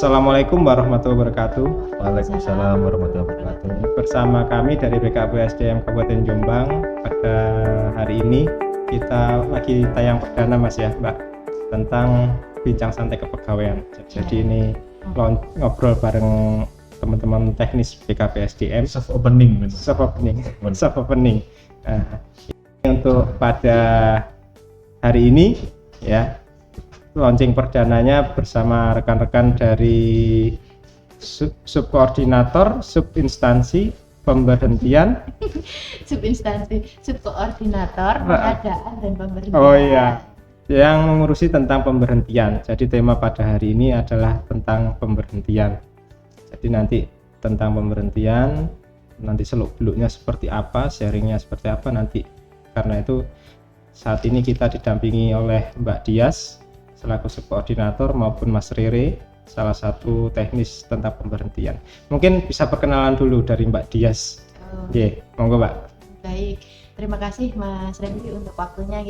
Assalamualaikum warahmatullahi wabarakatuh. Waalaikumsalam warahmatullahi wabarakatuh. Bersama kami dari BKPSDM Kabupaten Jombang. Pada hari ini kita lagi tayang perdana Mas ya Mbak, tentang bincang santai kepegawaian. Jadi ini ngobrol bareng teman-teman teknis BKPSDM. Soft opening. Nah, untuk pada hari ini ya, launching perdananya bersama rekan-rekan dari subkoordinator, subinstansi, pemberhentian, subkoordinator, pengadaan dan pemberhentian. Oh iya, yang mengurusi tentang pemberhentian. Jadi tema pada hari ini adalah tentang pemberhentian. Jadi nanti tentang pemberhentian, nanti seluk-beluknya seperti apa, sharingnya seperti apa nanti. Karena itu saat ini kita didampingi oleh Mbak Dias selaku subkoordinator maupun Mas Rere, salah satu teknis tentang pemberhentian. Mungkin bisa perkenalan dulu dari Mbak Dias. Monggo Mbak. Baik, terima kasih Mas Rere untuk waktunya.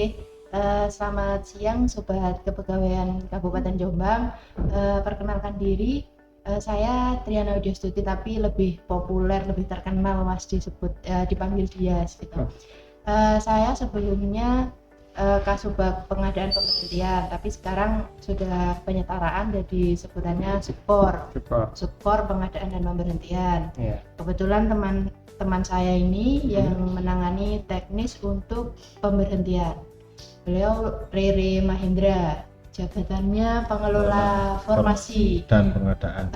Selamat siang Sobat Kepegawaian Kabupaten Jombang. Perkenalkan diri, saya Triana Widyastuti, tapi lebih populer, lebih terkenal Mas dipanggil Dias gitu. Saya sebelumnya Kasubag pengadaan pemberhentian, tapi sekarang sudah penyetaraan jadi sebutannya subkor pengadaan dan pemberhentian. Kebetulan teman saya ini yang menangani teknis untuk pemberhentian. Beliau Rere Mahendra, jabatannya pengelola formasi dan pengadaan.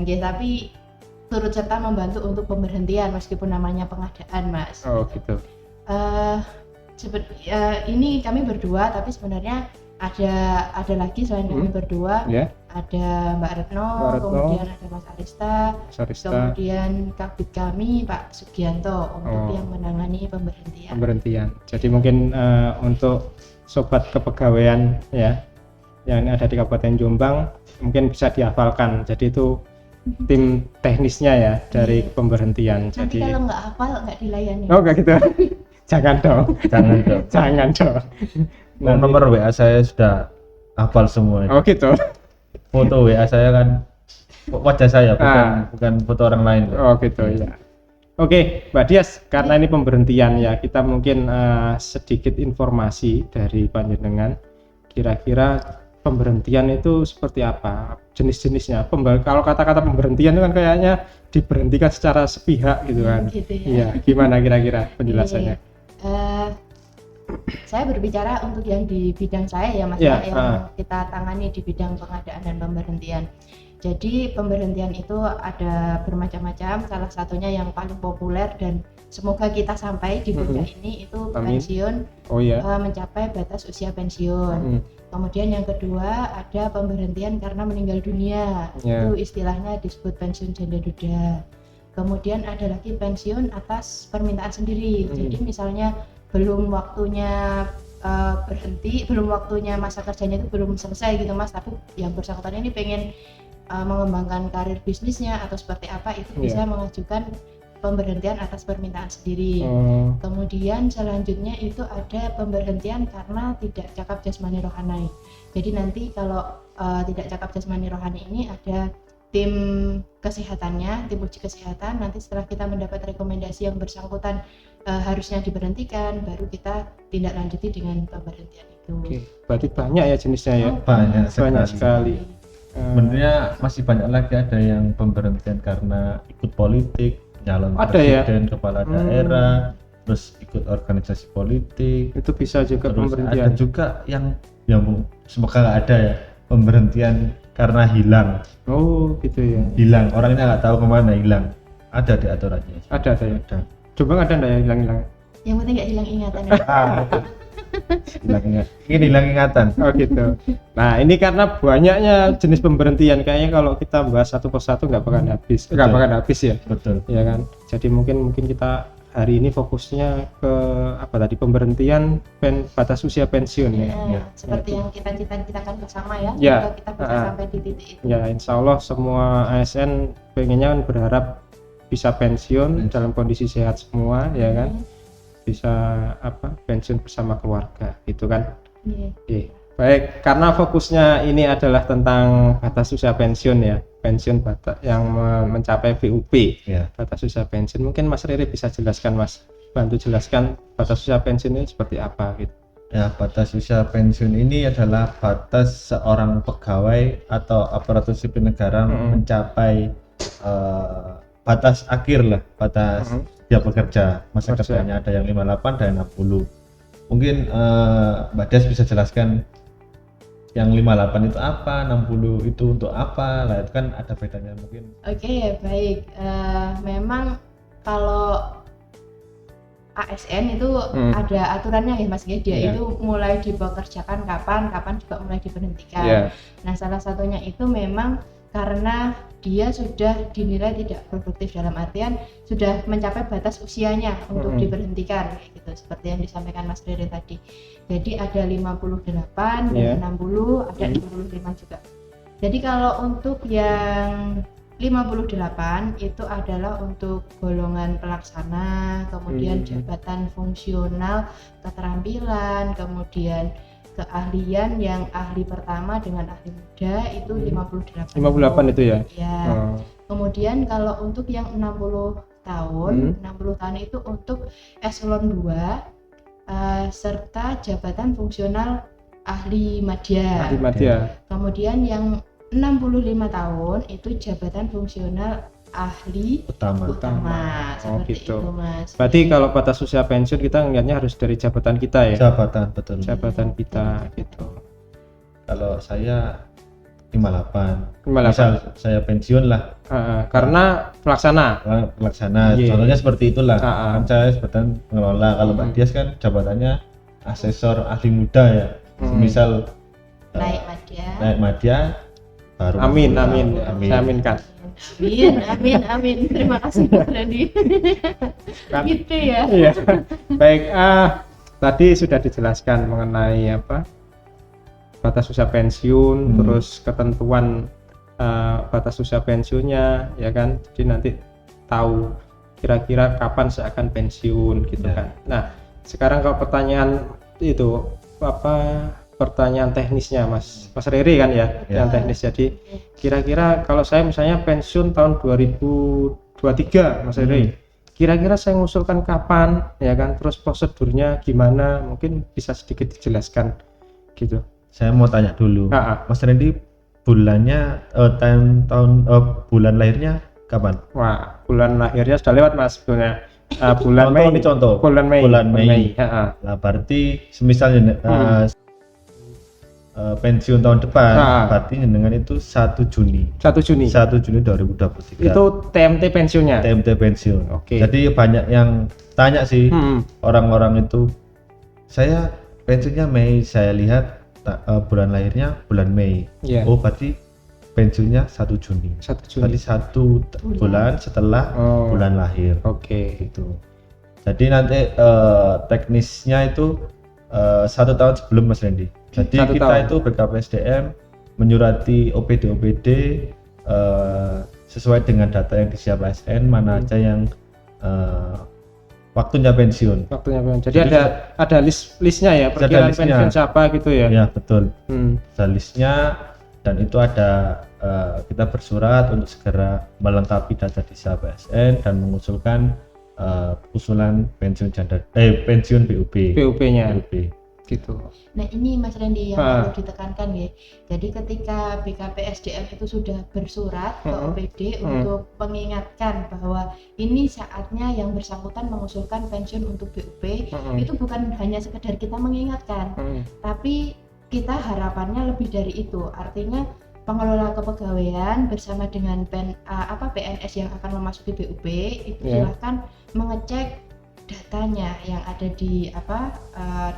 Tapi turut serta membantu untuk pemberhentian meskipun namanya pengadaan, Mas. Oh gitu. Ini kami berdua, tapi sebenarnya ada lagi selain kami berdua. Ada Mbak Retno, kemudian ada Mas Arista. Kemudian kabid kami Pak Sugianto untuk yang menangani pemberhentian. Jadi mungkin untuk sobat kepegawaian ya yang ada di Kabupaten Jombang mungkin bisa dihafalkan. Jadi itu tim teknisnya ya dari pemberhentian. Nanti kalau nggak hafal nggak dilayani. Oh nggak gitu. Jangan dong. Nomor WA saya sudah hafal semua. Oh gitu. Foto WA saya kan wajah saya, bukan foto orang lain. Oh gitu ya. Oke, Mbak Dias, karena ini pemberhentian ya, kita mungkin sedikit informasi dari panjenengan. Kira-kira pemberhentian itu seperti apa? Jenis-jenisnya. Kalau kata-kata pemberhentian itu kan kayaknya diberhentikan secara sepihak gitu kan. Gitu ya. Iya, gimana kira-kira penjelasannya? Saya berbicara untuk yang di bidang saya ya Mas, yang kita tangani di bidang pengadaan dan pemberhentian. Jadi pemberhentian itu ada bermacam-macam, salah satunya yang paling populer dan semoga kita sampai di puncak ini itu pensiun. Mencapai batas usia pensiun. Kemudian yang kedua ada pemberhentian karena meninggal dunia, itu istilahnya disebut pensiun janda duda. Kemudian ada lagi pensiun atas permintaan sendiri. Jadi misalnya belum waktunya berhenti, belum waktunya masa kerjanya itu belum selesai gitu Mas, tapi yang bersangkutan ini pengen mengembangkan karir bisnisnya atau seperti apa, itu bisa mengajukan pemberhentian atas permintaan sendiri. Kemudian selanjutnya itu ada pemberhentian karena tidak cakap jasmani rohani. Jadi nanti kalau tidak cakap jasmani rohani ini ada tim kesehatannya, tim uji kesehatan. Nanti setelah kita mendapat rekomendasi yang bersangkutan harusnya diberhentikan, baru kita tindak lanjuti dengan pemberhentian itu. Berarti banyak ya jenisnya ya? Banyak sekali. Sebenarnya masih banyak lagi, ada yang pemberhentian karena ikut politik, nyalon presiden, kepala daerah, terus ikut organisasi politik. Itu bisa juga terus pemberhentian. Ada juga yang semoga nggak ada ya, pemberhentian karena hilang. Oh gitu ya. Hilang, orangnya nggak tahu kemana hilang. Ada di aturannya. Ada ya. Coba ada nggak yang hilang-hilang? Yang penting nggak hilang ingatan ya. Hilang ingatan. Oh gitu. Nah ini karena banyaknya jenis pemberhentian, kayaknya kalau kita bahas satu persatu nggak bakal habis. Nggak bakal habis ya. Betul. Ya kan. Jadi mungkin kita hari ini fokusnya ke pemberhentian batas usia pensiun ya. Seperti yang kita cita-citakan bersama ya. Semoga kita bisa sampai di titik itu. Ya insya Allah semua ASN pengennya kan berharap bisa pensiun dalam kondisi sehat semua ya kan. Bisa pensiun bersama keluarga gitu kan. Baik, karena fokusnya ini adalah tentang batas usia pensiun ya, pensiun batas yang mencapai BUP, Ya. batas usia pensiun. Mungkin Mas Riri bisa jelaskan, Mas, bantu jelaskan batas usia pensiun ini seperti apa gitu. Ya, batas usia pensiun ini adalah batas seorang pegawai atau aparatur sipil negara mencapai batas akhir lah, batas dia bekerja, masa kerjanya ada yang 58 dan 60. Mungkin Mbak Des bisa jelaskan yang 58 itu apa, 60 itu untuk apa, lah itu kan ada bedanya mungkin. Oke, baik. Memang kalau ASN itu ada aturannya ya Mas Gedia, itu mulai dipekerjakan kapan juga mulai diberhentikan. Nah, salah satunya itu memang karena dia sudah dinilai tidak produktif, dalam artian sudah mencapai batas usianya untuk diberhentikan gitu, seperti yang disampaikan Mas Riri tadi. Jadi ada 58, dan 60, ada 65 juga. Jadi kalau untuk yang 58 itu adalah untuk golongan pelaksana, kemudian jabatan fungsional, keterampilan, kemudian keahlian yang ahli pertama dengan ahli muda itu 58. 58 itu ya? Ya. Kemudian kalau untuk yang 60 tahun, 60 tahun itu untuk eselon 2 serta jabatan fungsional ahli madya. Ahli madya. Kemudian yang 65 tahun itu jabatan fungsional ahli utama. Seperti gitu. itu, Mas. Berarti kalau batas usia pensiun kita ngelihatnya harus dari jabatan kita ya? Jabatan, betul. Jabatan kita gitu. Kalau saya 58. 58. Misal saya pensiun lah. Karena pelaksana. Contohnya seperti itulah. Kan saya jabatan pengelola. Kalau Mbak Dias kan jabatannya asesor ahli muda ya. Misal naik madya baru. Amin. Saya aminkan. Amin. Terima kasih Mas Randy. Gitu ya. Iya. Baik, tadi sudah dijelaskan mengenai batas usia pensiun, terus ketentuan batas usia pensiunnya, ya kan. Jadi nanti tahu kira-kira kapan saya akan pensiun gitu kan. Nah, sekarang kalau pertanyaan itu pertanyaan teknisnya Mas Riri kan ya, yang teknis. Jadi kira-kira kalau saya misalnya pensiun tahun 2023 Mas Riri, kira-kira saya mengusulkan kapan ya kan, terus prosedurnya gimana, mungkin bisa sedikit dijelaskan gitu. Saya mau tanya dulu, Mas Randy bulannya bulan lahirnya kapan? Wah, bulan lahirnya sudah lewat Mas sebenarnya. Bulan Mei. Contoh. Bulan Mei. Nah, berarti semisalnya pensiun tahun depan, berarti dengan itu 1 Juni 2023. Itu TMT pensiunnya. TMT pensiun. Oke. Jadi banyak yang tanya sih, orang-orang itu, saya pensiunnya Mei, saya lihat bulan lahirnya bulan Mei. Oh, berarti pensiunnya 1 Juni. Berarti 1 bulan setelah bulan lahir. Oke. Gitu. Jadi nanti teknisnya itu 1 tahun sebelum Mas Randy. Jadi kita itu BKPSDM menyurati OPD sesuai dengan data yang disiap ASN, mana aja yang waktunya pensiun. Jadi ada listnya ya, perkiraan pensiun siapa gitu ya? Ya, betul. Ada listnya, dan itu ada kita bersurat untuk segera melengkapi data disiap ASN dan mengusulkan usulan pensiun BUP-nya. Gitu. Nah, ini Mas Randy yang perlu ditekankan ya. Jadi ketika BKPSDM itu sudah bersurat ke OPD untuk mengingatkan bahwa ini saatnya yang bersangkutan mengusulkan pensiun untuk BUP, itu bukan hanya sekedar kita mengingatkan, tapi kita harapannya lebih dari itu. Artinya pengelola kepegawaian bersama dengan PNS yang akan memasuki BUP itu silahkan mengecek datanya yang ada di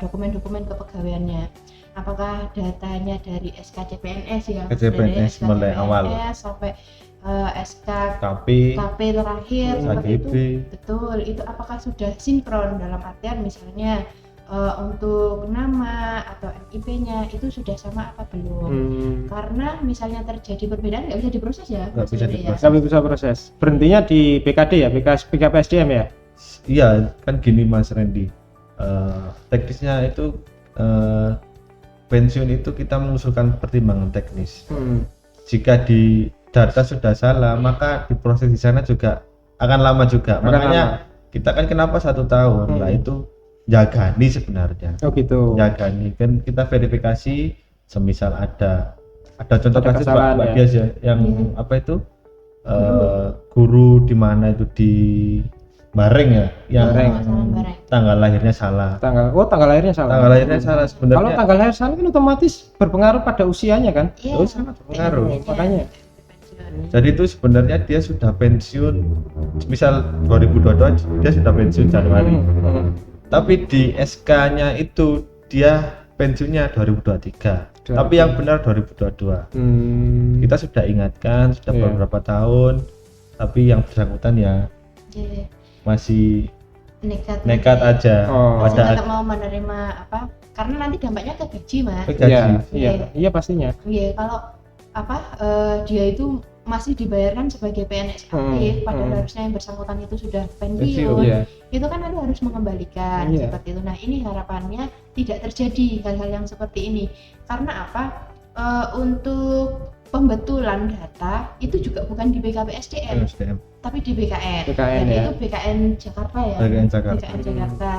dokumen-dokumen kepegawaiannya. Apakah datanya dari SK CPNS yang dari SK mulai awal sampai SK KP terakhir seperti itu. Betul, itu apakah sudah sinkron, dalam artian misalnya untuk nama atau NIP-nya itu sudah sama apa belum? Karena misalnya terjadi perbedaan nggak bisa diproses ya. Nggak bisa proses. Berhentinya di BKD ya, BKPSDM ya. Iya, kan gini Mas Randy, teknisnya itu pensiun itu kita mengusulkan pertimbangan teknis. Hmm. Jika di data sudah salah, maka diproses di sana juga akan lama juga. Akan Makanya lama. kita kan kenapa 1 tahun lah, itu jagani sebenarnya. Oh gitu. Jagani kan kita verifikasi, semisal ada contoh Ada kasus kesalahan, Mbak ya. Dias ya, yang apa itu guru di mana itu di Bareng ya, yang Bareng. Bareng. tanggal lahirnya salah. Tanggal lahirnya salah. Tanggal lahirnya salah Kalau sebenarnya. tanggal lahir salah kan otomatis berpengaruh pada usianya kan? Iya. Oh, sangat berpengaruh. Makanya. Jadi itu sebenarnya dia sudah pensiun, misal 2022 dia sudah pensiun Januari. Tapi di SK-nya itu dia pensiunnya 2023. Tapi yang benar 2022. Kita sudah ingatkan sudah Iya. beberapa tahun, tapi yang bersangkutan ya Iya. masih nekat nekat aja. Oh. masih Pada tetap mau menerima apa, karena nanti dampaknya ke gaji mas. ke gaji. Iya pastinya. Iya, kalau apa dia itu masih dibayarkan sebagai PNS aktif, padahal harusnya yang bersangkutan itu sudah pensiun, Iya. itu kan nanti harus mengembalikan Iya. seperti itu. Nah ini harapannya tidak terjadi hal-hal yang seperti ini, karena apa? Untuk pembetulan data itu juga bukan di BKPSDM, SDM. tapi di BKN. BKN, Dan ya. itu BKN Jakarta ya. BKN Jakarta. BKN Jakarta.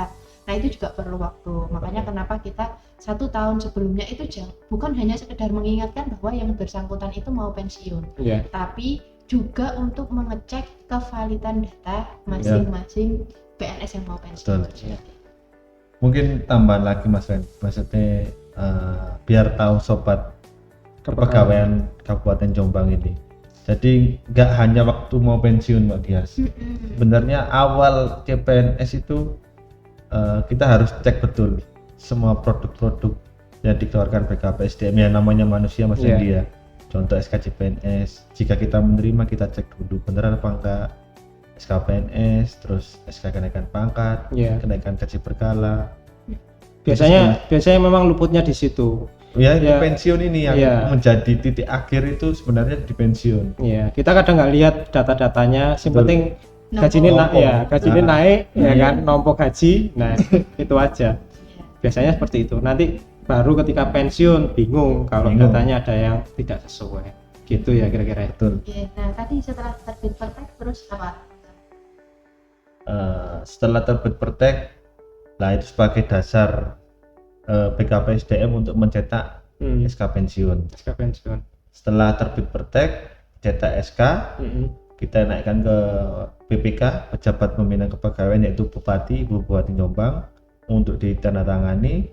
Nah itu juga perlu waktu. Makanya kenapa kita 1 tahun sebelumnya itu bukan hanya sekedar mengingatkan bahwa yang bersangkutan itu mau pensiun, Iya. tapi juga untuk mengecek kevalidan data masing-masing PNS yang mau pensiun. Betul. Mungkin tambahan lagi Mas Ren, maksudnya biar tahu sobat kepegawaian Kabupaten Jombang ini. Jadi nggak hanya waktu mau pensiun Mbak Dias. Sebenarnya awal CPNS itu kita harus cek betul semua produk-produk yang dikeluarkan BKPSDM, ya namanya manusia Mas Iya. Randy ya. Contoh SKCPNS, jika kita menerima kita cek dulu beneran apa enggak. SKPNS, terus SK kenaikan pangkat, Iya. kenaikan gaji berkala. Biasanya memang luputnya di situ. Ya, di Ya. pensiun ini yang Iya. menjadi titik akhir itu sebenarnya di pensiun. Iya, kita kadang nggak lihat data-datanya. Yang Betul. penting gaji ini Nombok. gaji ini Nah. naik, ya kan, nombok gaji. Nah, itu aja. Iya. Biasanya seperti itu. Nanti baru ketika pensiun bingung kalau Bingung. datanya ada yang tidak sesuai. Gitu ya kira-kira. Betul. Oke, nah tadi setelah terbit pertek terus apa? Setelah terbit pertek, lah itu sebagai dasar BKPSDM untuk mencetak SK pensiun. SK pensiun. Setelah terbit pertek, cetak SK, kita naikkan ke BPK, pejabat pembina kepegawaian, yaitu Bupati, Ibu Bupati Jombang, untuk ditandatangani.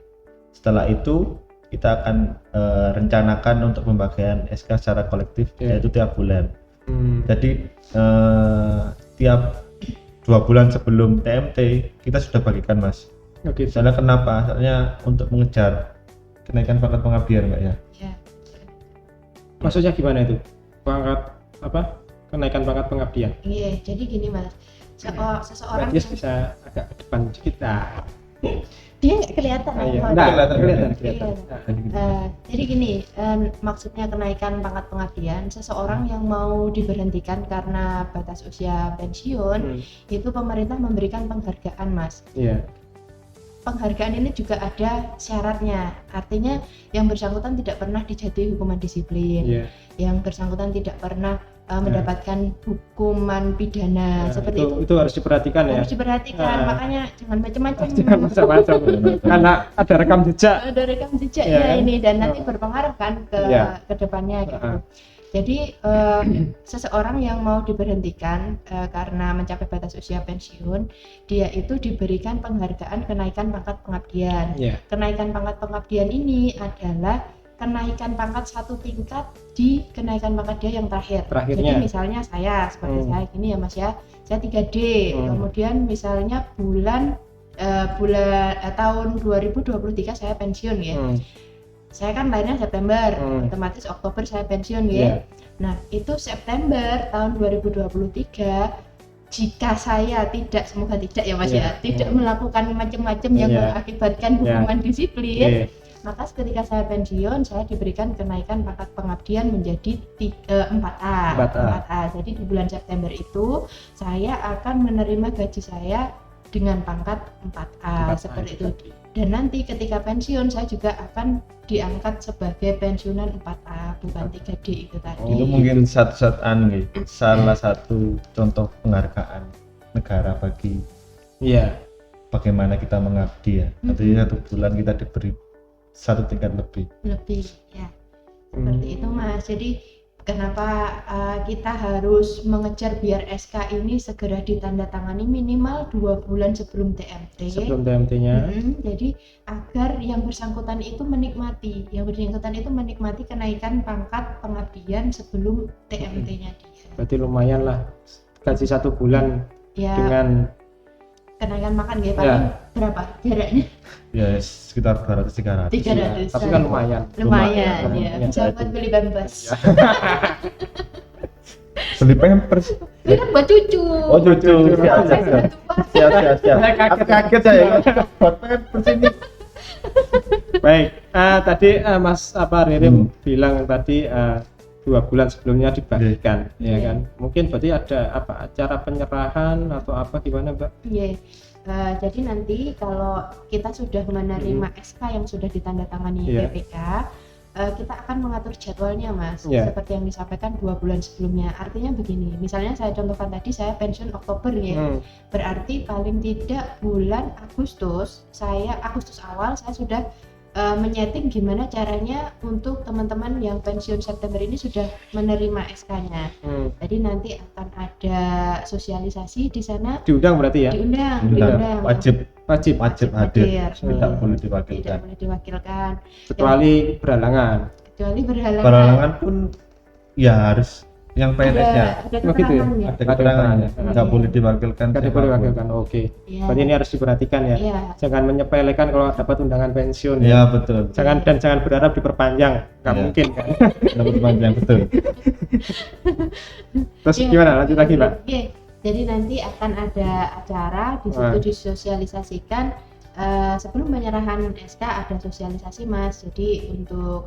Setelah itu kita akan rencanakan untuk pembagian SK secara kolektif, Iya. yaitu tiap bulan. Jadi tiap 2 bulan sebelum TMT kita sudah bagikan Mas. Oke. Soalnya kenapa? Soalnya untuk mengejar kenaikan pangkat pengabdian Mbak ya. Ya. Maksudnya gimana itu? Pangkat apa? Kenaikan pangkat pengabdian. Iya, jadi gini mas, seseorang Yes, bisa agak ke depan dikit. Nah, dia nggak kelihatan. iya. Mas. Nah, kelihatan. kelihatan. Iya. Jadi gini, maksudnya kenaikan pangkat pengabdian, seseorang yang mau diberhentikan karena batas usia pensiun, itu pemerintah memberikan penghargaan mas. Iya. Penghargaan ini juga ada syaratnya, artinya yang bersangkutan tidak pernah dijatuhi hukuman disiplin, Iya. yang bersangkutan tidak pernah mendapatkan hukuman pidana, seperti itu. Itu harus diperhatikan ya. Harus diperhatikan, makanya jangan macam-macam. Jangan macam-macam. Karena ada rekam jejak. Ada rekam jejak Iya, ya kan? ini, dan nanti berpengaruh kan ke Iya. depannya gitu. Jadi seseorang yang mau diberhentikan karena mencapai batas usia pensiun, dia itu diberikan penghargaan kenaikan pangkat pengabdian. Iya. Kenaikan pangkat pengabdian ini adalah kenaikan pangkat 1 tingkat di kenaikan pangkat dia yang terakhir. Terakhirnya. Jadi misalnya saya seperti saya gini ya Mas ya, saya 3D. Kemudian misalnya tahun 2023 saya pensiun ya. Saya kan lahirnya September, otomatis Oktober saya pensiun ya. Iya. Nah, itu September tahun 2023 jika saya tidak, semoga tidak ya Mas ya, tidak melakukan macam-macam yang mengakibatkan hukuman disiplin, maka ketika saya pensiun saya diberikan kenaikan pangkat pengabdian menjadi 4A. Jadi di bulan September itu saya akan menerima gaji saya dengan pangkat 4A seperti itu. dan nanti ketika pensiun saya juga akan diangkat sebagai pensiunan 4A bukan 3D itu tadi. Itu mungkin salah satu contoh penghargaan negara bagi bagaimana kita mengabdi ya. Artinya 1 bulan kita diberi 1 tingkat lebih ya seperti itu Mas. Jadi kenapa kita harus mengejar biar SK ini segera ditandatangani minimal 2 bulan sebelum TMT. Sebelum TMT-nya. Jadi agar yang bersangkutan itu menikmati kenaikan pangkat pengabdian sebelum TMT-nya dia. Berarti lumayan lah gaji 1 bulan Ya, dengan kenaikan makan gak paling berapa jaraknya? ya sekitar 200-300 tapi kan lumayan ya. Bisa buat beli Pampers. beli Pampers Ini kan buat cucu. oh cucu siap Saya kaget saya buat Pampers ini. Baik, tadi Mas Ririm bilang tadi 2 bulan sebelumnya dibagikan, ya kan? Mungkin berarti ada acara penyerahan atau apa gimana, Mbak? Iya. Jadi nanti kalau kita sudah menerima SK yang sudah ditandatangani BPK, kita akan mengatur jadwalnya, Mas. Seperti yang disampaikan 2 bulan sebelumnya. Artinya begini, misalnya saya contohkan tadi saya pensiun Oktober ya. Berarti paling tidak bulan Agustus awal saya sudah menyeting gimana caranya untuk teman-teman yang pensiun September ini sudah menerima SK-nya. Jadi nanti akan ada sosialisasi di sana. Diundang berarti ya? Diundang. Wajib hadir. Tidak boleh diwakilkan. Kecuali berhalangan. Berhalangan pun ya harus yang PNS-nya. Ada keterangannya. Nggak boleh diwakilkan. Nggak boleh diwakilkan. Oke. Berarti ini harus diperhatikan ya. Jangan menyepelekan kalau dapat undangan pensiun. Iya, betul. Jangan berharap diperpanjang. Nggak mungkin kan. Diperpanjang, betul. Terus gimana? Lanjut lagi, Pak. Jadi nanti akan ada acara di situ disosialisasikan. Sebelum penyerahan SK ada sosialisasi, Mas. Jadi untuk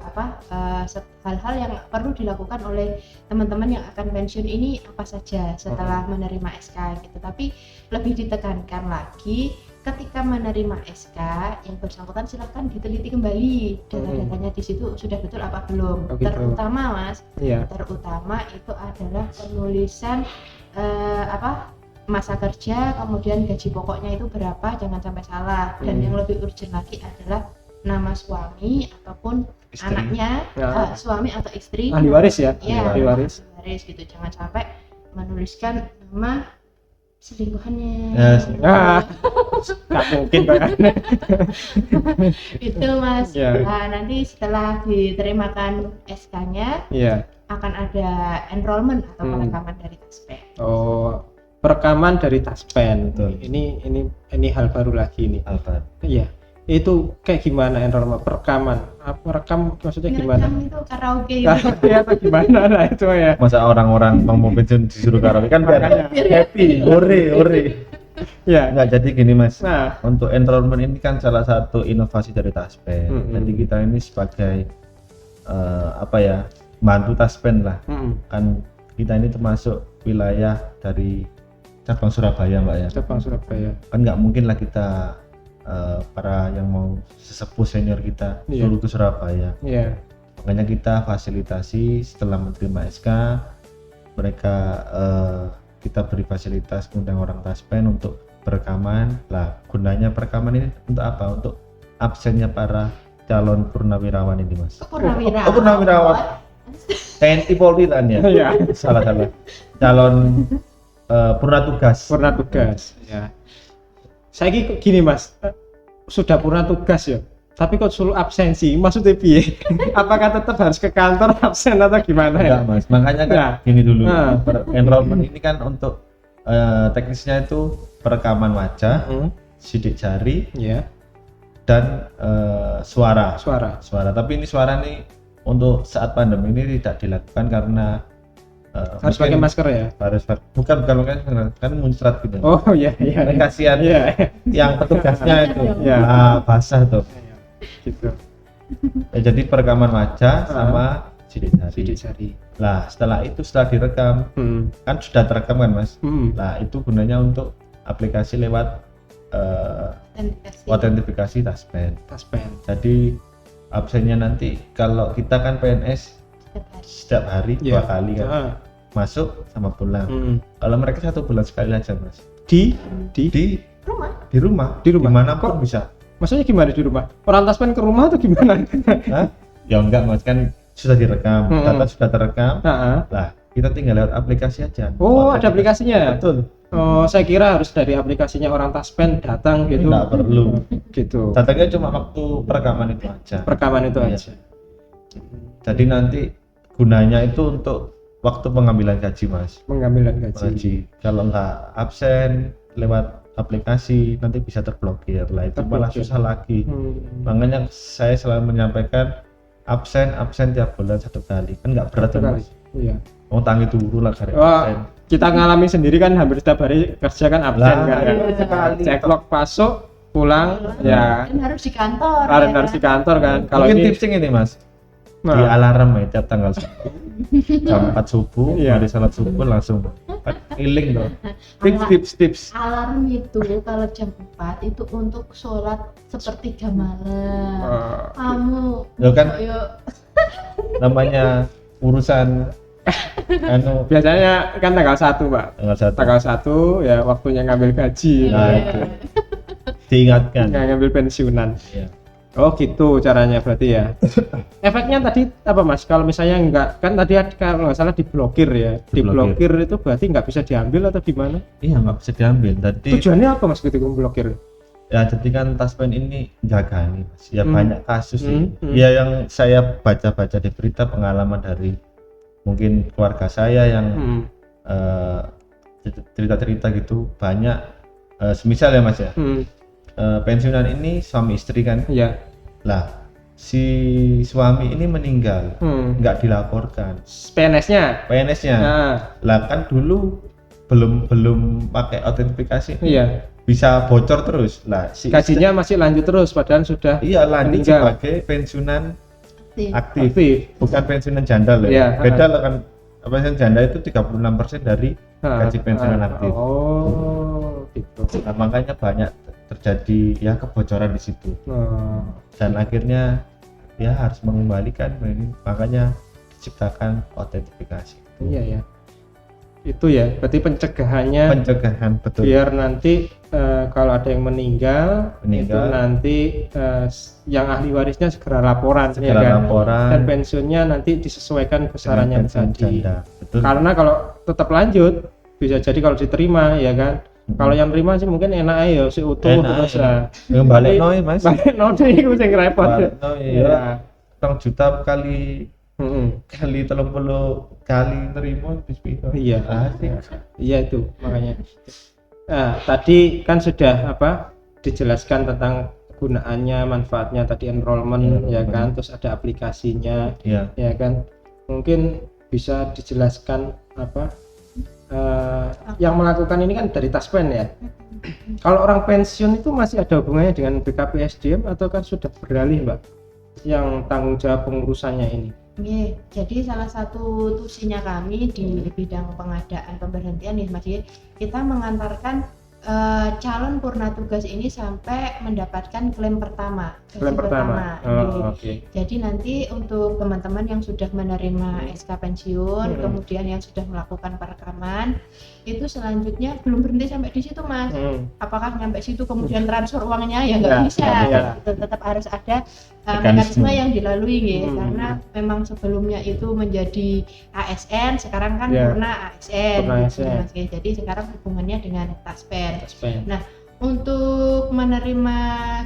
hal-hal yang perlu dilakukan oleh teman-teman yang akan pensiun ini apa saja setelah menerima SK gitu. Tapi lebih ditekankan lagi ketika menerima SK yang bersangkutan silahkan diteliti kembali data-datanya di situ sudah betul apa belum. Terutama, Mas. Terutama itu adalah penulisan masa kerja, kemudian gaji pokoknya itu berapa, jangan sampai salah. Dan yang lebih urgent lagi adalah nama suami ataupun istri. Anaknya, suami atau istri. Ahli waris ya? Ahli waris gitu. Jangan sampai menuliskan nama selingkuhannya. Nggak mungkin Pak. Itu Mas. Nah, nanti setelah diterimakan SK-nya, akan ada enrollment atau perekaman dari Taspen. Perekaman dari Taspen. Ini hal baru lagi nih. Iya. Itu kayak gimana enrollment perekaman? Rekam maksudnya gimana? Rekam itu karaoke. Karaoke atau gimana lah itu ya? Masa orang-orang mau pensiun disuruh karaoke kan biar happy, ore. Ya, nggak jadi gini Mas. Untuk enrollment ini kan salah satu inovasi dari Taspen. Jadi kita ini sebagai bantu Taspen lah. Kan kita ini termasuk wilayah dari cabang Surabaya, Mbak ya. Cabang Surabaya. Kan nggak mungkin lah kita para yang mau sesepuh senior kita suruh ke Surabaya. Makanya kita fasilitasi setelah menerima SK, mereka kita beri fasilitas undang orang Taspen untuk perekaman. Lah, gunanya perekaman ini untuk apa? Untuk absennya para calon purnawirawan ini, Mas. Purnawirawan. TNI Polri kan ya? Salah. Calon purna tugas. Ya. Saya gini Mas, sudah purna tugas ya, tapi kok suruh absensi, maksudnya piye? Apakah tetap harus ke kantor absen atau gimana ya? Enggak Mas, makanya kan gini dulu. Enrollment ini kan untuk teknisnya itu perekaman wajah, sidik jari, dan suara. Tapi ini suara nih untuk saat pandemi ini tidak dilakukan karena harus pakai masker ya? Bukan masker, kan muncrat gitu. Oh iya. Kasihan yang petugasnya itu basah tuh. Gitu. Jadi perekaman wajah sama sidik jari. Lah setelah direkam, kan sudah terekam kan Mas. Lah itu gunanya untuk aplikasi lewat autentifikasi taspen. Taspen. Jadi absennya nanti kalau kita kan PNS setiap hari Iya. 2 kali kan, Ah. masuk sama pulang. Mm. Kalau mereka 1 bulan sekali aja mas, Di di Rumah. rumah, Di rumah. dimanapun Kok? bisa. maksudnya gimana di rumah? Orang taspen ke rumah atau gimana? Hah? Ya enggak mas, kan sudah direkam, Mm-mm. data sudah terekam. Nah, Lah kita tinggal lewat aplikasi aja. oh ada aplikasinya. Betul. Oh, saya kira harus dari aplikasinya orang taspen datang gitu. Nggak perlu. Gitu. Datanya cuma waktu perekaman itu aja. Perekaman itu Iya. aja. Jadi nanti gunanya itu untuk waktu pengambilan gaji mas. Pengambilan gaji. Gaji. Kalau nggak absen lewat aplikasi nanti bisa terblokir lah, itu malah Terblokir. susah lagi. Makanya saya selalu menyampaikan absen tiap bulan 1 kali, kan nggak berat Satu kan kali. mas. Iya. Mau tangi dulu lah karena Wah, absen. kita ngalami sendiri kan hampir setiap hari kerja kan absen Lah, kan. iya, Ya. sekali. Ceklok masuk, pulang, ya. Kan harus di kantor. Harus di kantor kan. Kalau Mungkin ini tipsnya ini mas, di nah, alarm ya tiap tanggal 1 jam 4 subuh, Iya. mari salat subuh langsung healing tuh. tips. Alarm itu kalau jam 4 itu untuk sholat sepertiga malam. Kamu Loh kan yuk namanya urusan anu Biasanya kan tanggal 1, Pak. tanggal 1 Tanggal 1 ya waktunya ngambil gaji. Nah, Iya. itu. Diingatkan. Ngambil pensiunan. Iya. Oh gitu caranya berarti ya. Efeknya tadi apa mas? Kalau misalnya enggak, kan tadi kalau nggak salah diblokir ya. Diblokir. Diblokir itu berarti nggak bisa diambil atau gimana? Iya nggak bisa diambil. Jadi Tujuannya apa mas ketika memblokir? ya jadi kan taspen ini jaga nih mas. Ya banyak kasus sih. Hmm. Ya yang saya baca-baca di berita pengalaman dari mungkin keluarga saya yang Hmm. cerita-cerita gitu banyak. Semisal ya mas ya, Hmm. pensiunan ini suami istri kan. Iya. Lah si suami ini meninggal, Hmm. nggak dilaporkan. PNS-nya. PNS-nya. Nah, Lah kan dulu belum pakai autentifikasi, iya. bisa bocor terus. Lah si Gajinya masih lanjut terus padahal sudah iya lanjut meninggal. sebagai pensiunan aktif. aktif, aktif. bukan pensiunan janda loh. Iya, Beda loh kan, pensiunan janda itu 36% dari gaji pensiunan aktif. Oh, gitu. Nah, makanya banyak terjadi ya kebocoran di situ. Oh, Dan akhirnya ya harus mengembalikan, makanya diciptakan autentifikasi. iya ya. Itu ya, berarti pencegahannya Pencegahan betul. biar nanti kalau ada yang meninggal itu Meninggal. nanti yang ahli warisnya segera laporan ya Segera kan? laporan. Dan pensiunnya nanti disesuaikan besarannya dengan pensiun tadi. janda. Betul. Karena kalau tetap lanjut bisa jadi kalau diterima ya kan. Kalau yang terima sih mungkin enak aja si utuh Enak terus aja. ya. Yang balik noi mas. Balik node itu sing repot. Balik noi Iya. ya. 2 juta kali Mm-mm. kali 30 kali nerima bismillah. Iya. Asik. Iya itu makanya. Nah, tadi kan sudah dijelaskan tentang kegunaannya, manfaatnya tadi enrollment ya kan, terus ada aplikasinya Iya. ya kan. Mungkin bisa dijelaskan yang melakukan ini kan dari Taspen ya. Kalau orang pensiun itu masih ada hubungannya dengan BKPSDM atau kan sudah beralih Mbak? Yang tanggung jawab pengurusannya ini. Iya, jadi salah satu tusinya kami di bidang pengadaan pemberhentian nih Mas, kita mengantarkan calon purna tugas ini sampai mendapatkan klaim pertama. Klaim pertama. Oh, oke. Jadi nanti untuk teman-teman yang sudah menerima SK pensiun, kemudian yang sudah melakukan perekaman, itu selanjutnya belum berhenti sampai di situ Mas. Apakah sampai situ kemudian transfer uangnya ya nggak Ya, bisa. ya. Tetap harus ada Mekanisme. mekanisme yang dilalui gitu. Karena memang sebelumnya itu menjadi ASN, sekarang kan Ya. purna ASN. Purna gitu, ASN. Mas. Jadi sekarang hubungannya dengan Taspen. Taspen. Nah, untuk menerima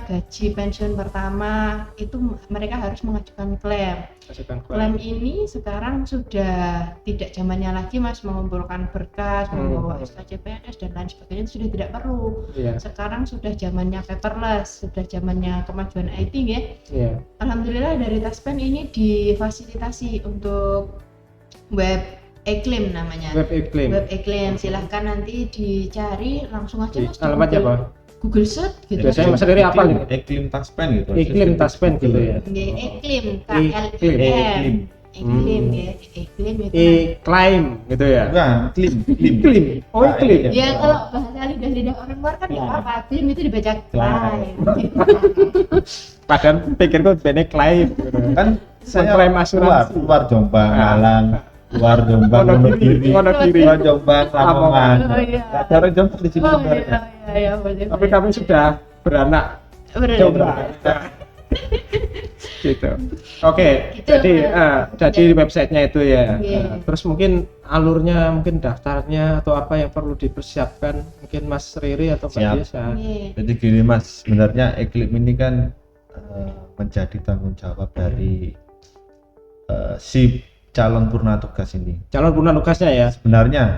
gaji pensiun pertama itu mereka harus mengajukan klaim. Masukkan Klaim ini sekarang sudah tidak zamannya lagi Mas mengumpulkan berkas, membawa SKCPNS dan lain sebagainya, itu sudah tidak perlu. Iya. Sekarang sudah zamannya paperless, sudah zamannya kemajuan IT ya. Iya. Alhamdulillah dari Taspen ini difasilitasi untuk web e-claim namanya. Web e-claim. Web e-claim, silahkan nanti dicari langsung aja Di Mas di alamatnya Google. apa? Google search gitu. Biasanya Mas sendiri apa nih? Iklim Taspen gitu. Iklim Taspen gitu ya. e-claim, E-claim. KLIM. iklim ya, iklim itu. Iklim gitu ya. Bukan, klim. Iklim. Oh, iklim. Ya kalau bahasa lidah orang luar kan nggak apa-apa, iklim itu dibaca klaim. Padahal pikirku bener klaim gitu. Kan saya Mengklaim asuransi. luar Jombang, Malang, luar Jombang, Wonogiri. luar Jombang, Lamongan. Oh, iya. Ada orang Jombang di sini Oh sebenarnya. iya, boleh. Tapi kami sudah beranak Bener. coba. Gitu. Oke, Gitu, jadi websitenya itu ya. Iya. Terus mungkin alurnya, mungkin daftarnya atau apa yang perlu dipersiapkan, mungkin Mas Riri atau Mbak Siap. Desa. Iya. Jadi gini Mas, sebenarnya iklim ini kan menjadi tanggung jawab dari si calon purna tugas ini. Calon purna tugasnya ya.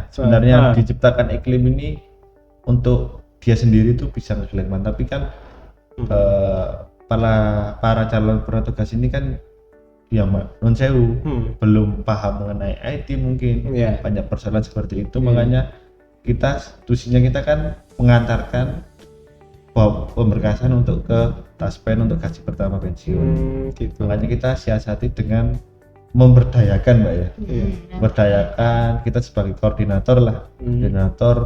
Sebenarnya diciptakan iklim ini untuk dia sendiri tuh bisa ngeklaim, tapi kan para calon purna tugas ini kan ya non sewu belum paham mengenai IT mungkin. Iya. Banyak persoalan seperti itu, Iya. makanya tusinya kita kan mengantarkan pemberkasan untuk ke Taspen untuk gaji pertama pensiun. Gitu. Makanya kita siasati dengan memberdayakan Mbak ya. Iya. Memberdayakan kita sebagai koordinator lah, Hmm. koordinator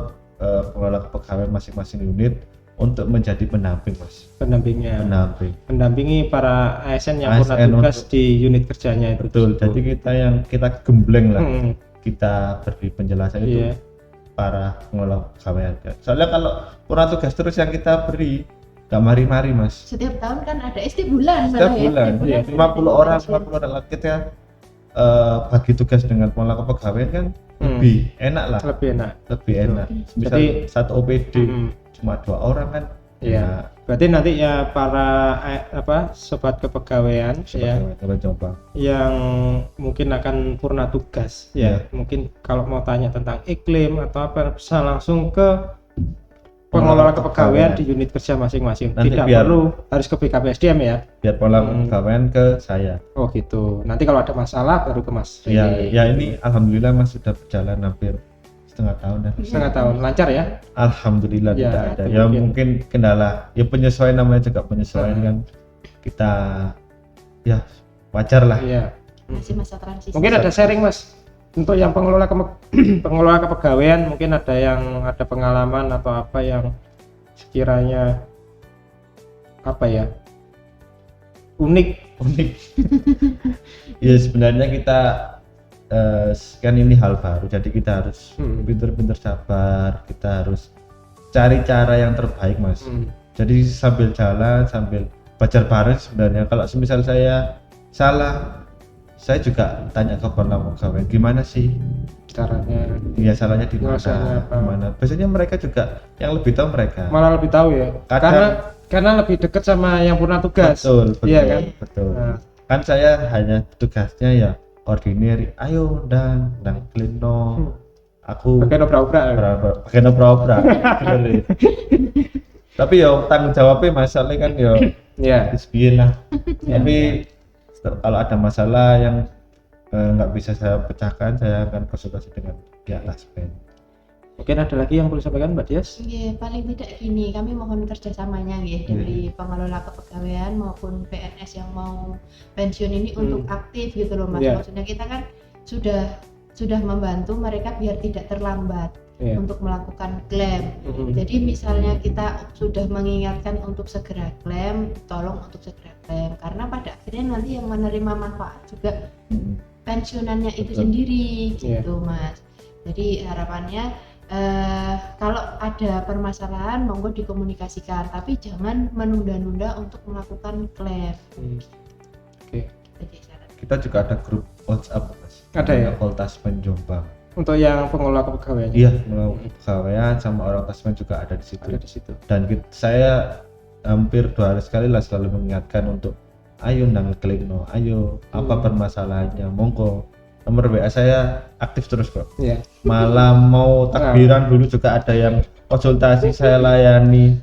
pengelola kepegawaian masing-masing unit untuk menjadi pendamping Mas. Pendampingnya. Mendampingi para ASN yang purna ASN tugas di unit kerjanya itu. Betul. Jadi kita gembleng lah. Hmm. Kita beri penjelasan itu Iya. para pengelola kepegawaian. Soalnya kalau purna tugas terus yang kita beri gak mari-mari Mas. Setiap tahun kan ada istibulan Setiap malah ya. bulan, Istibulan. 50 orang lah kita bagi tugas dengan pengelola kepegawaian kan lebih enak lah, Lebih enak. lebih enak. Misal Jadi, satu OPD cuma 2 orang kan. Iya. Berarti nanti ya para sobat kepegawaian ya Kepegawaian Jombang. yang mungkin akan purna tugas ya, mungkin kalau mau tanya tentang iklim atau apa bisa langsung ke pengelola kepegawaian di unit kerja masing-masing. Nanti Tidak biar- perlu harus ke BKPSDM ya. Biar pengelola kepegawaian ke saya. Oh gitu. Nanti kalau ada masalah baru ke Mas. Ya ini alhamdulillah Mas sudah berjalan hampir setengah tahun ya. Setengah tahun lancar ya. Alhamdulillah Ya, tidak ada. itu Ya mungkin. mungkin kendala. Ya penyesuaian namanya juga penyesuaian kan. Kita ya wajar lah. Iya. Masih masa transisi. Mungkin ada sharing Mas untuk yang pengelola pengelola kepegawaian, mungkin ada yang ada pengalaman atau apa yang sekiranya apa ya unik. Ya sebenarnya kita kan ini hal baru, jadi kita harus pinter-pinter sabar, kita harus cari cara yang terbaik Mas. Jadi sambil jalan, sambil belajar bareng sebenarnya. Kalau semisal saya salah, saya juga tanya ke pengelola pegawai gimana sih Caranya ya salahnya di Rasanya apa? mana. Biasanya mereka juga yang lebih tahu mereka. malah lebih tahu ya. Karena lebih dekat sama yang purna tugas. Betul, Iya kan? betul. Nah. Kan saya hanya tugasnya ya koordinir, ayo dan clean no. Aku Bagian obrak-obrak. bagian obrak-obrak. Bener. Tapi ya tanggung jawabnya masalahnya kan ya Iya. disbiin lah. Tapi kalau ada masalah yang nggak bisa saya pecahkan, saya akan konsultasi dengan pihak Taspen. Mungkin ada lagi yang perlu sampaikan Mbak Dias? Iya, paling tidak gini, kami mohon kerjasamanya ya dari pengelola kepegawaian maupun PNS yang mau pensiun ini untuk aktif gitu loh Mas. Iya. Maksudnya kita kan sudah membantu mereka biar tidak terlambat untuk melakukan klaim. Jadi misalnya kita sudah mengingatkan untuk segera klaim, tolong untuk segera klaim karena pada akhirnya nanti yang menerima manfaat juga pensiunannya itu sendiri gitu Mas. Jadi harapannya kalau ada permasalahan monggo dikomunikasikan, tapi jangan menunda-nunda untuk melakukan klaim. Oke. Jadi syarat. Kita juga ada grup WhatsApp Mas. Ada ya? Taspen Jombang. Untuk yang pengelola kepegawaian. Iya, kepegawaian sama orang Taspen juga ada di situ. Ada di situ. Dan saya hampir 2 hari sekali lah selalu mengingatkan untuk ayo ndang klik no, ayo apa permasalahannya, monggo. Nomor WA saya aktif terus kok. Iya. Malah mau takbiran dulu juga ada yang konsultasi saya layani.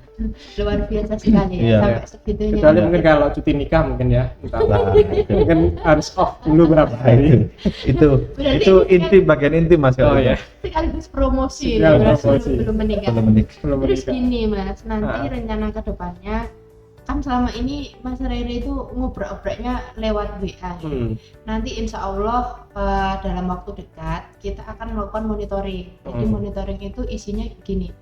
Luar biasa sekali Iya. ya sampai segitunya. Kecuali mungkin kalau cuti nikah mungkin ya. Entah. Lah, Mungkin harus off dulu berapa hari. Berarti itu ini inti bagian inti Mas. Oh ya. sekaligus promosi Ya, loh, Mas, promosi. belum menikah. Belum menikah. Belum Terus menikah. gini Mas, nanti rencana kedepannya kan selama ini Mas Rere itu ngobrol-ngobrolnya lewat WA. Nanti insya Allah dalam waktu dekat kita akan melakukan monitoring. Jadi monitoring itu isinya begini.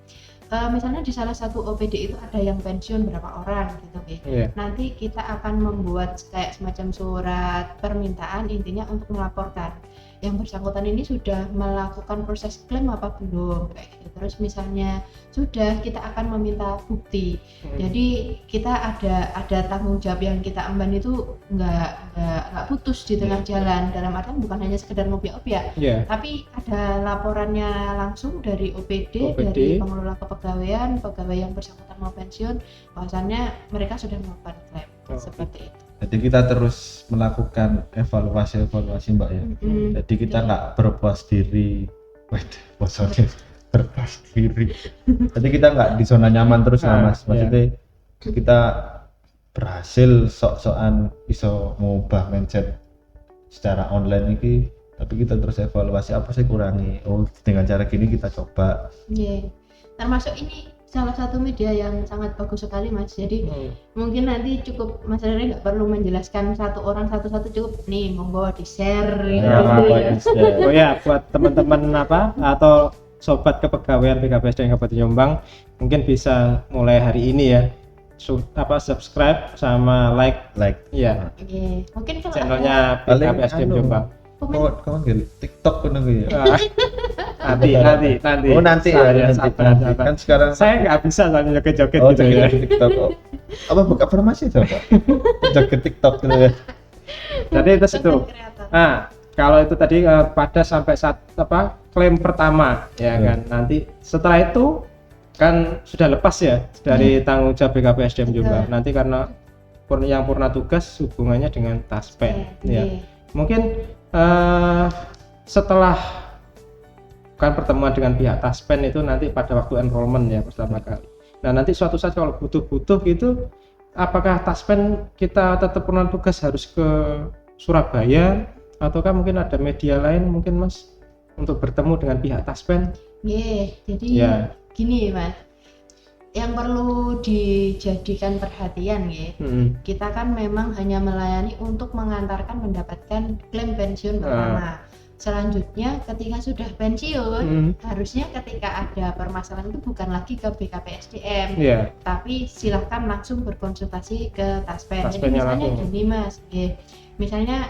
Misalnya di salah satu OPD itu ada yang pensiun berapa orang gitu ya. Nanti kita akan membuat kayak semacam surat permintaan, intinya untuk melaporkan yang bersangkutan ini sudah melakukan proses klaim apa belum kayak gitu. Terus misalnya sudah, kita akan meminta bukti. Jadi kita ada tanggung jawab yang kita emban itu nggak putus di tengah jalan, dalam artian bukan hanya sekedar ngopi-ngopi ya, tapi ada laporannya langsung dari OPD, dari pengelola kepegawaian, pegawai yang bersangkutan mau pensiun, bahwasannya mereka sudah melakukan klaim. Seperti itu. Jadi kita terus melakukan evaluasi Mbak ya. Jadi kita nggak berpuas diri. Maksudnya berpuas diri. Jadi kita nggak di zona nyaman terus lah Mas. Maksudnya kita berhasil sok-sokan bisa mengubah mindset secara online ini, tapi kita terus evaluasi apa sih kurangi. Oh, dengan cara gini kita coba. Termasuk ini salah satu media yang sangat bagus sekali Mas. Jadi mungkin nanti cukup Mas Rere nggak perlu menjelaskan satu orang satu-satu, cukup nih monggo di share Oh ya, buat teman-teman atau sobat kepegawaian BKPSDM Kabupaten Jombang, mungkin bisa mulai hari ini ya subscribe sama like ya. Mungkin kalau channelnya BKPSDM Jombang. Kamu TikTok kan ya? Nanti. Oh nanti kan sekarang saya nggak bisa soalnya joget-joget gitu ya. TikTok. Apa buka farmasi coba? Joget TikTok gitu ya. Jadi itu. Nah, kalau itu tadi pada sampai saat klaim pertama ya kan. Nanti setelah itu kan sudah lepas ya dari tanggung jawab BKPSDM Jombang. Nanti karena yang purna tugas hubungannya dengan Taspen ya. Mungkin setelah kan pertemuan dengan pihak Taspen itu nanti pada waktu enrollment ya pertama kali. Nah nanti suatu saat kalau butuh gitu, apakah Taspen kita tetap purna tugas harus ke Surabaya, ataukah mungkin ada media lain mungkin Mas untuk bertemu dengan pihak Taspen? Jadi gini Mas, yang perlu dijadikan perhatian kita kan memang hanya melayani untuk mengantarkan mendapatkan klaim pensiun pertama. Selanjutnya ketika sudah pensiun, harusnya ketika ada permasalahan itu bukan lagi ke BKPSDM, tapi silahkan langsung berkonsultasi ke Taspen. Jadi misalnya gini Mas, misalnya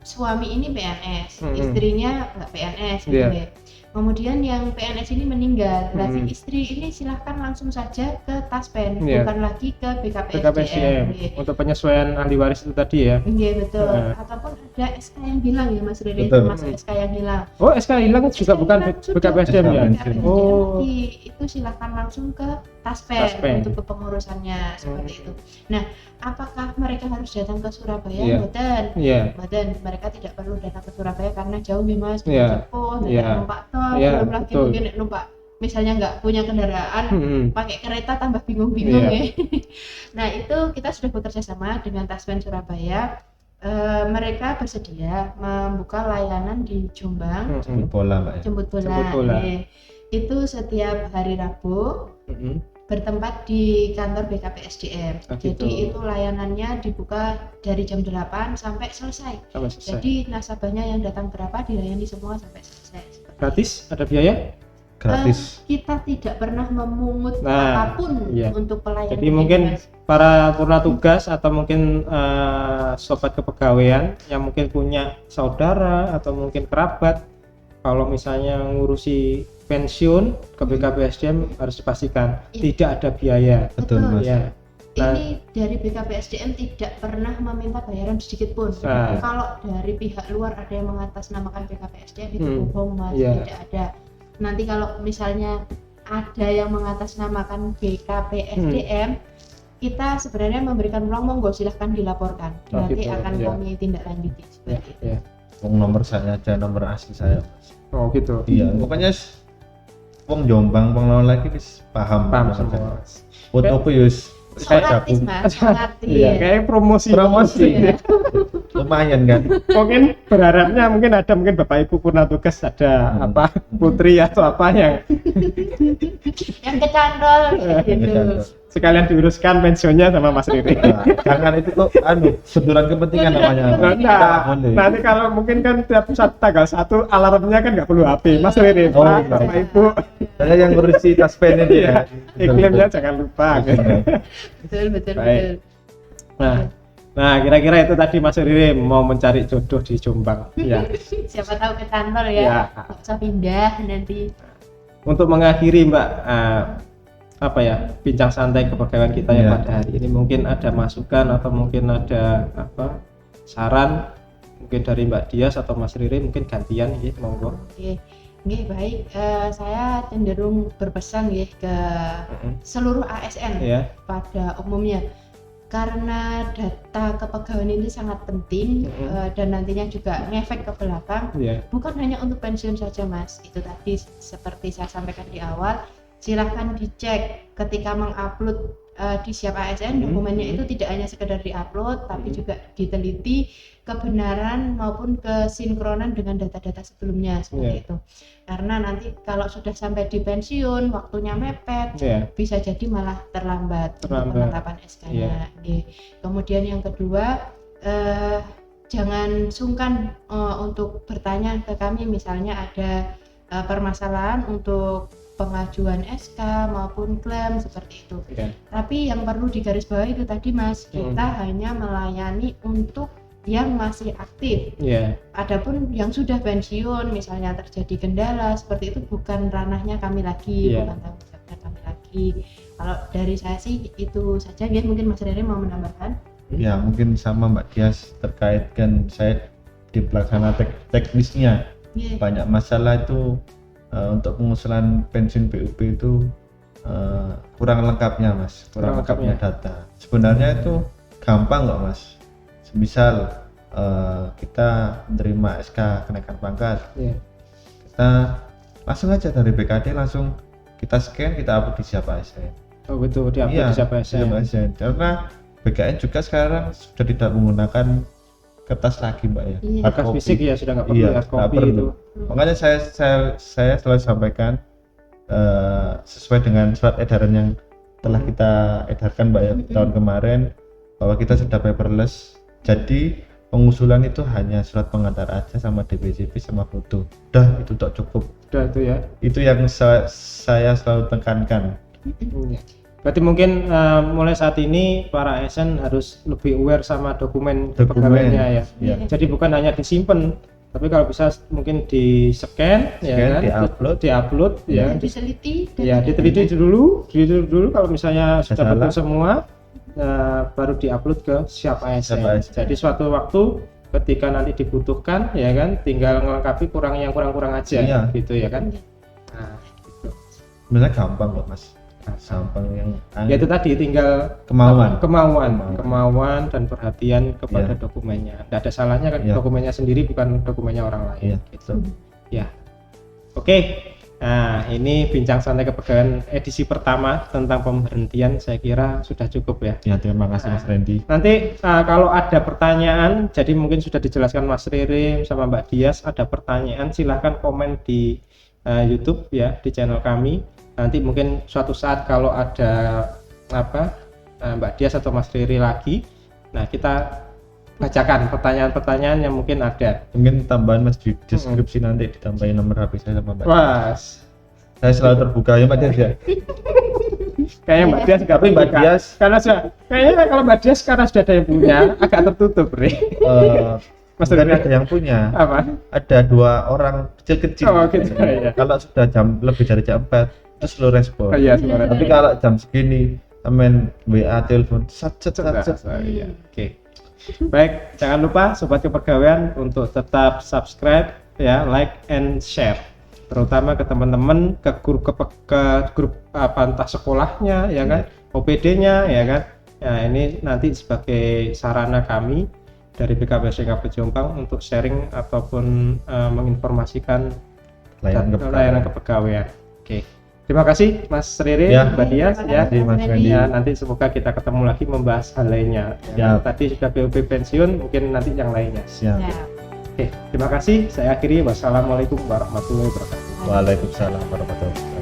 suami ini PNS, istrinya nggak PNS gitu ya. Kemudian yang PNS ini meninggal, si istri ini silahkan langsung saja ke Taspen, bukan lagi ke BKPSDM. Untuk penyesuaian ahli waris itu tadi ya? Iya betul. Ataupun ada SK yang hilang ya Mas Rere, termasuk SK yang hilang. Oh SK hilang juga bukan BKPSDM ya? Itu silahkan langsung ke Taspen untuk kepengurusannya seperti itu. Nah, apakah mereka harus datang ke Surabaya? Badan mereka tidak perlu datang ke Surabaya karena jauh ya Mas, numpak tol, belum lagi mungkin numpak misalnya nggak punya kendaraan, pakai kereta tambah bingung-bingung ya. Nah itu kita sudah bekerja sama dengan Taspen Surabaya. Mereka bersedia membuka layanan di Jombang, jemput bola. Itu setiap hari Rabu bertempat di kantor BKPSDM. Jadi itu layanannya dibuka dari jam 8 sampai selesai. Jadi nasabahnya yang datang berapa dilayani semua sampai selesai. Gratis? Ada biaya? Gratis. Kita tidak pernah memungut apapun untuk pelayanan. Jadi mungkin para purna tugas atau mungkin sobat kepegawaian yang mungkin punya saudara atau mungkin kerabat, kalau misalnya ngurusi pensiun ke BKPSDM harus dipastikan tidak ada biaya. Betul Mas. Ini dari BKPSDM tidak pernah meminta bayaran sedikit pun. Kalau dari pihak luar ada yang mengatasnamakan BKPSDM itu bohong Mas, tidak ada. Nanti kalau misalnya ada yang mengatasnamakan BKPSDM, kita sebenarnya memberikan peluang, monggo silahkan dilaporkan. Nanti akan kami tindak lanjuti seperti itu. Nomor saya aja, nomor asli saya. Oh gitu. Iya, pokoknya wong Jombang, wong lawan lagi paham semua. Fotoku yus gratis Mas, kayak promosi. Lumayan kan. Mungkin berharapnya ada Bapak Ibu purna tugas ada putri atau apa yang kecantol gitu. sekalian diuruskan pensiunnya sama Mas Riri. Nah, jangan itu tuh benturan kepentingan namanya. Nah, nanti kalau mungkin kan tiap tanggal 1 alarmnya kan nggak perlu HP. Mas Riri, Oh, Pak, iya. sama Ibu. Saya yang ngurusi tas pen itu Iya, ya. iklimnya jangan lupa. Betul, betul, Baik. betul. Nah, kira-kira itu tadi Mas Riri mau mencari jodoh di Jombang. Ya. Siapa tahu kecantol ya. Ya. Nggak usah pindah nanti. Untuk mengakhiri Mbak, apa ya, bincang santai kepegawaian kita yang Ya. pada hari ini, mungkin ada masukan atau mungkin ada saran mungkin dari Mbak Dias atau Mas Riri, mungkin gantian ya, monggo. Oke. Nggih, baik. Saya cenderung berpesan nggih ke seluruh ASN Ya. pada umumnya. Karena data kepegawaian ini sangat penting dan nantinya juga ngefek ke belakang. Ya. Bukan hanya untuk pensiun saja, Mas. Itu tadi seperti saya sampaikan di awal, silahkan dicek ketika mengupload di Siap ASN, dokumennya itu tidak hanya sekedar diupload, tapi juga diteliti kebenaran maupun kesinkronan dengan data-data sebelumnya seperti itu. Karena nanti kalau sudah sampai di pensiun, waktunya mepet, bisa jadi malah terlambat untuk penetapan SK-nya. Kemudian yang kedua, jangan sungkan untuk bertanya ke kami, misalnya ada permasalahan untuk pengajuan SK maupun klaim seperti itu. Tapi yang perlu digarisbawahi itu tadi, Mas, kita hanya melayani untuk yang masih aktif. Adapun yang sudah pensiun, misalnya terjadi kendala seperti itu, bukan ranahnya kami lagi, bukan tanggung jawabnya kami lagi. Kalau dari saya sih itu saja. Ya, mungkin Mas Riri mau menambahkan? Ya, mungkin sama Mbak Dias terkait kan saya di pelaksana teknisnya banyak masalah itu. Untuk pengusulan pensiun BUP itu kurang lengkapnya, Mas, kurang lengkapnya data. Sebenarnya itu gampang kok, Mas. Misal kita menerima SK kenaikan pangkat, kita langsung aja dari BKD langsung kita scan, kita upload di Siap ASN. Oh betul, di-upload di Siap ASN. Karena BKN juga sekarang sudah tidak menggunakan kertas lagi, Mbak ya. Kertas fisik ya sudah nggak perlu hard copy itu. Makanya saya selalu sampaikan sesuai dengan surat edaran yang telah kita edarkan, Mbak ya, tahun kemarin, bahwa kita sudah paperless. Jadi pengusulan itu hanya surat pengantar aja sama DPJP sama foto. Udah, itu tak cukup. Udah itu ya. Itu yang saya selalu tekankan. Berarti mungkin mulai saat ini para ASN harus lebih aware sama dokumen kepegawaiannya ya. Jadi bukan hanya disimpan, tapi kalau bisa mungkin di scan ya kan, diupload ya, diteliti dulu kalau misalnya sudah betul semua, baru diupload ke Siap ASN. Jadi suatu waktu ketika nanti dibutuhkan ya kan, tinggal melengkapi yang kurang aja gitu ya kan. Nah, gitu. Sebenarnya gampang kok, Mas. Gampang yang ya itu tadi tinggal kemauan dan perhatian kepada dokumennya. Tidak ada salahnya kan, dokumennya sendiri bukan dokumennya orang lain gitu. Ya. Oke. Nah, ini bincang santai kepegawaian edisi pertama tentang pemberhentian, saya kira sudah cukup ya. Ya, terima kasih Mas Randy. Nanti kalau ada pertanyaan, jadi mungkin sudah dijelaskan Mas Riri sama Mbak Dias, ada pertanyaan silahkan komen di YouTube ya, di channel kami. Nanti mungkin suatu saat kalau ada Mbak Dias atau Mas Riri lagi, nah kita bacakan pertanyaan-pertanyaan yang mungkin ada. Mungkin tambahan Mas di deskripsi nanti ditambahin nomor HP saya sama Mbak. Mas, saya selalu terbuka ya Mbak Dias ya. Kayaknya Mbak Dias nggak Mbak Dias karena kayaknya kalau Mbak Dias karena sudah ada yang punya agak tertutup, Ri. Mas Riri ada yang punya. Apa? Ada 2 orang kecil-kecil. Oh, gitu, ya. Kalau sudah lebih dari jam 4 itu slow respon. Tapi kalau jam segini temen WA telepon sat. Iya. Oke. Baik, jangan lupa sobat kepegawaian untuk tetap subscribe ya, like and share. Terutama ke teman-teman, ke grup entah sekolahnya ya kan, OPD-nya ya kan. Nah, ini nanti sebagai sarana kami dari BKPSDK Jombang untuk sharing ataupun menginformasikan layanan kepegawaian. Oke. Terima kasih Mas Riri, Mbak Dias ya. Mas Randy. Nanti semoga kita ketemu lagi membahas hal lainnya. Tadi sudah BUP pensiun, mungkin nanti yang lainnya. Siap. Oke, terima kasih. Saya akhiri. Wassalamualaikum warahmatullahi wabarakatuh. Waalaikumsalam warahmatullahi wabarakatuh.